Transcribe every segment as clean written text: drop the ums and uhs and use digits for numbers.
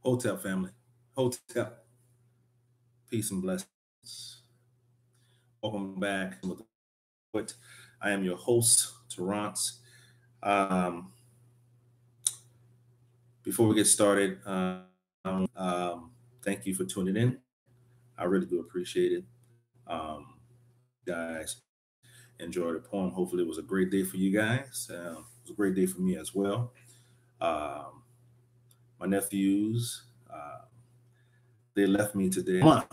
Hotel family, hotel, peace and blessings. Welcome back with the poet. I am your host, Terrence. Um, Before we get started, thank you for tuning in. I really do appreciate it. Guys, enjoyed the poem. Hopefully, it was a great day for you guys. It was a great day for me as well. Um, my nephews, they left me today, a month,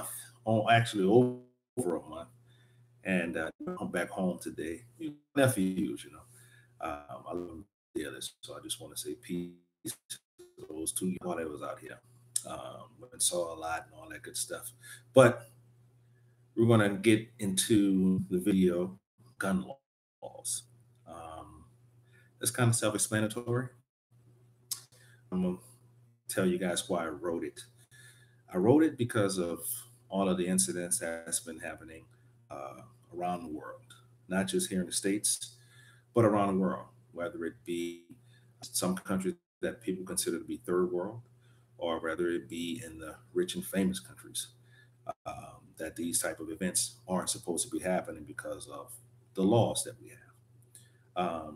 actually over a month, and I'm back home today. Nephews, I love them dearly, so I just want to say peace to those two while I was out here. Went and saw a lot and all that good stuff. But we're going to get into the video, gun laws. Um, it's kind of self-explanatory. I'm going to tell you guys why I wrote it. I wrote it because of all of the incidents that's been happening uh, around the world, not just here in the States, but around the world, whether it be some countries that people consider to be third world, or whether it be in the rich and famous countries, that these type of events aren't supposed to be happening because of the laws that we have.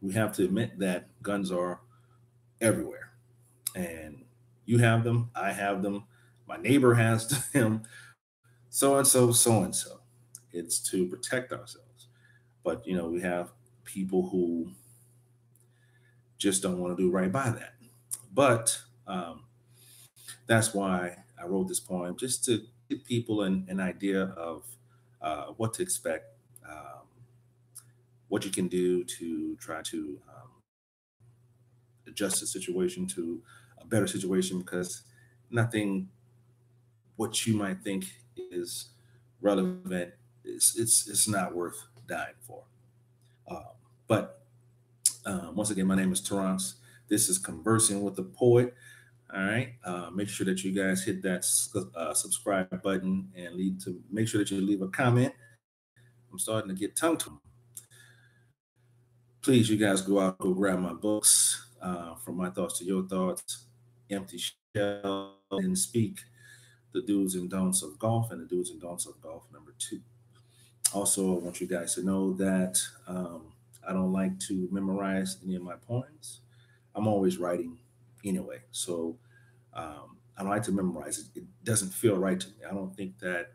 We have to admit that guns are everywhere, and you have them, I have them, my neighbor has them, so and so, so and so. It's to protect ourselves. But we have people who just don't want to do right by that. But that's why I wrote this poem, just to give people an idea of what to expect, um, what you can do to try to adjust the situation to a better situation, because nothing what you might think is relevant, it's not worth dying for. Um, but once again, my name is Terrence. This is Conversing with the Poet. All right. Make sure that you guys hit that subscribe button and make sure that you leave a comment. I'm starting to get tongue tied. Please, you guys go out, go grab my books, From My Thoughts to Your Thoughts, Empty Shell, and Speak, the do's and don'ts of golf, and the do's and don'ts of golf #2. Also, I want you guys to know that I don't like to memorize any of my poems. I'm always writing anyway. So I don't like to memorize it. It doesn't feel right to me. I don't think that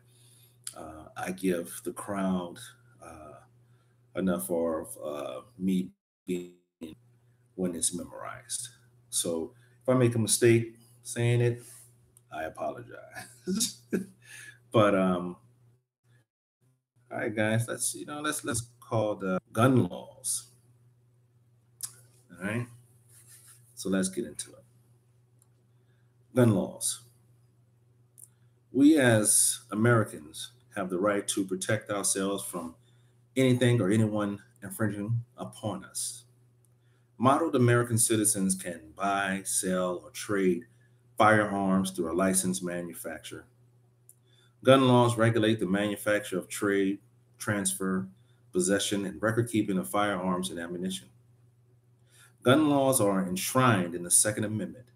I give the crowd enough of me being when it's memorized. So if I make a mistake saying it, I apologize. But all right, guys, let's call the gun laws. All right, so let's get into it. Gun laws. We as Americans have the right to protect ourselves from anything or anyone infringing upon us. Modeled American citizens can buy, sell, or trade firearms through a licensed manufacturer. Gun laws regulate the manufacture of trade, transfer, possession, and record keeping of firearms and ammunition. Gun laws are enshrined in the Second Amendment,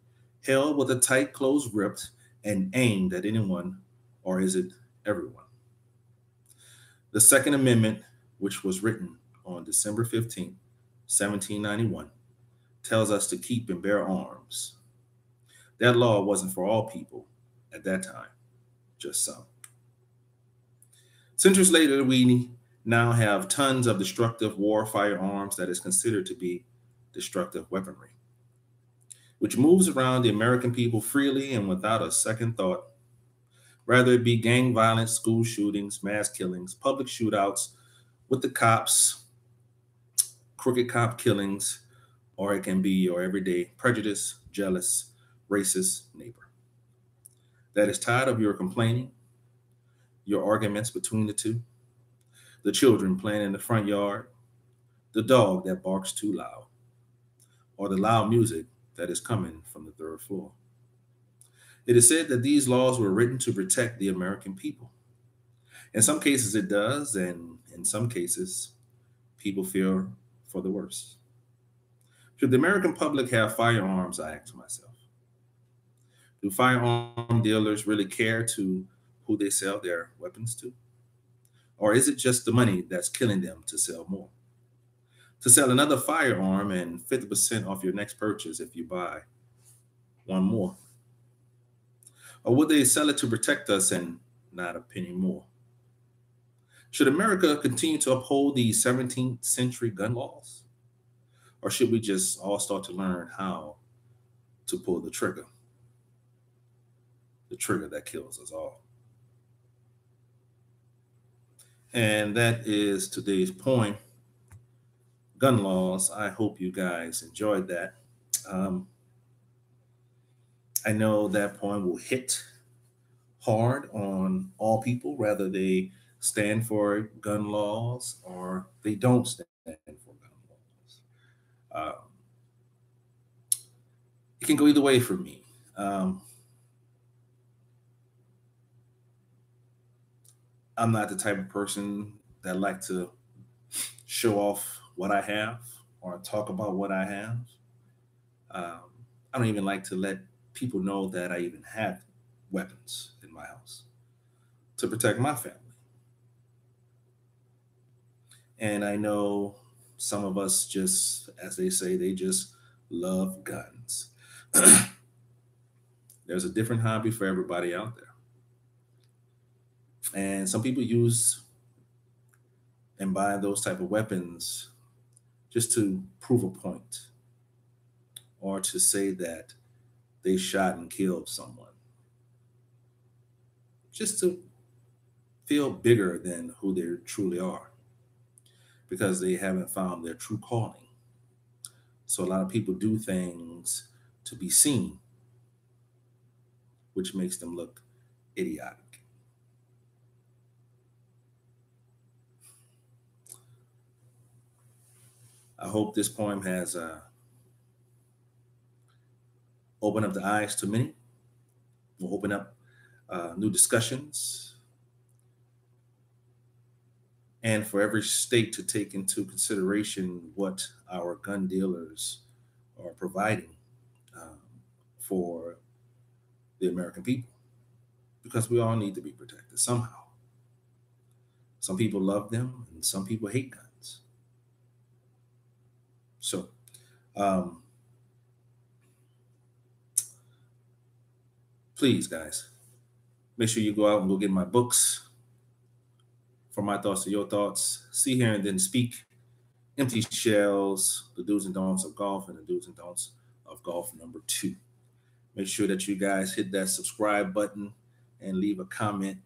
held with a tight closed grip and aimed at anyone, or is it everyone? The Second Amendment, which was written on December 15th, 1791, tells us to keep and bear arms. That law wasn't for all people at that time, just some. Centuries later, we now have tons of destructive war firearms that is considered to be destructive weaponry, which moves around the American people freely and without a second thought, whether it be gang violence, school shootings, mass killings, public shootouts with the cops, crooked cop killings, or it can be your everyday prejudice, jealous, racist neighbor that is tired of your complaining, your arguments between the two, the children playing in the front yard, the dog that barks too loud, or the loud music that is coming from the third floor. It is said that these laws were written to protect the American people. In some cases, it does, and in some cases, people fear for the worst. Should the American public have firearms, I ask myself? Do firearm dealers really care to who they sell their weapons to? Or is it just the money that's killing them to sell more? To sell another firearm and 50% off your next purchase if you buy one more? Or would they sell it to protect us and not a penny more? Should America continue to uphold the 17th century gun laws? Or should we just all start to learn how to pull the trigger? The trigger that kills us all. And that is today's point. Gun laws. I hope you guys enjoyed that. I know that point will hit hard on all people, whether they stand for gun laws or they don't stand for gun laws. It can go either way for me. I'm not the type of person that like to show off what I have or talk about what I have. I don't even like to let people know that I even have weapons in my house to protect my family. And I know some of us just, as they say, they just love guns. There's a different hobby for everybody out there. And some people use and buy those type of weapons just to prove a point or to say that they shot and killed someone. Just to feel bigger than who they truly are because they haven't found their true calling. So a lot of people do things to be seen, which makes them look idiotic. I hope this poem has opened up the eyes to many. Will open up new discussions, and for every state to take into consideration what our gun dealers are providing for the American people, because we all need to be protected somehow. Some people love them, and some people hate guns. So, please, guys, make sure you go out and go get my books. From My Thoughts to Your Thoughts, See, Hear, and Then Speak, Empty Shells, The Do's and Don'ts of Golf, and The Do's and Don'ts of Golf #2. Make sure that you guys hit that subscribe button and leave a comment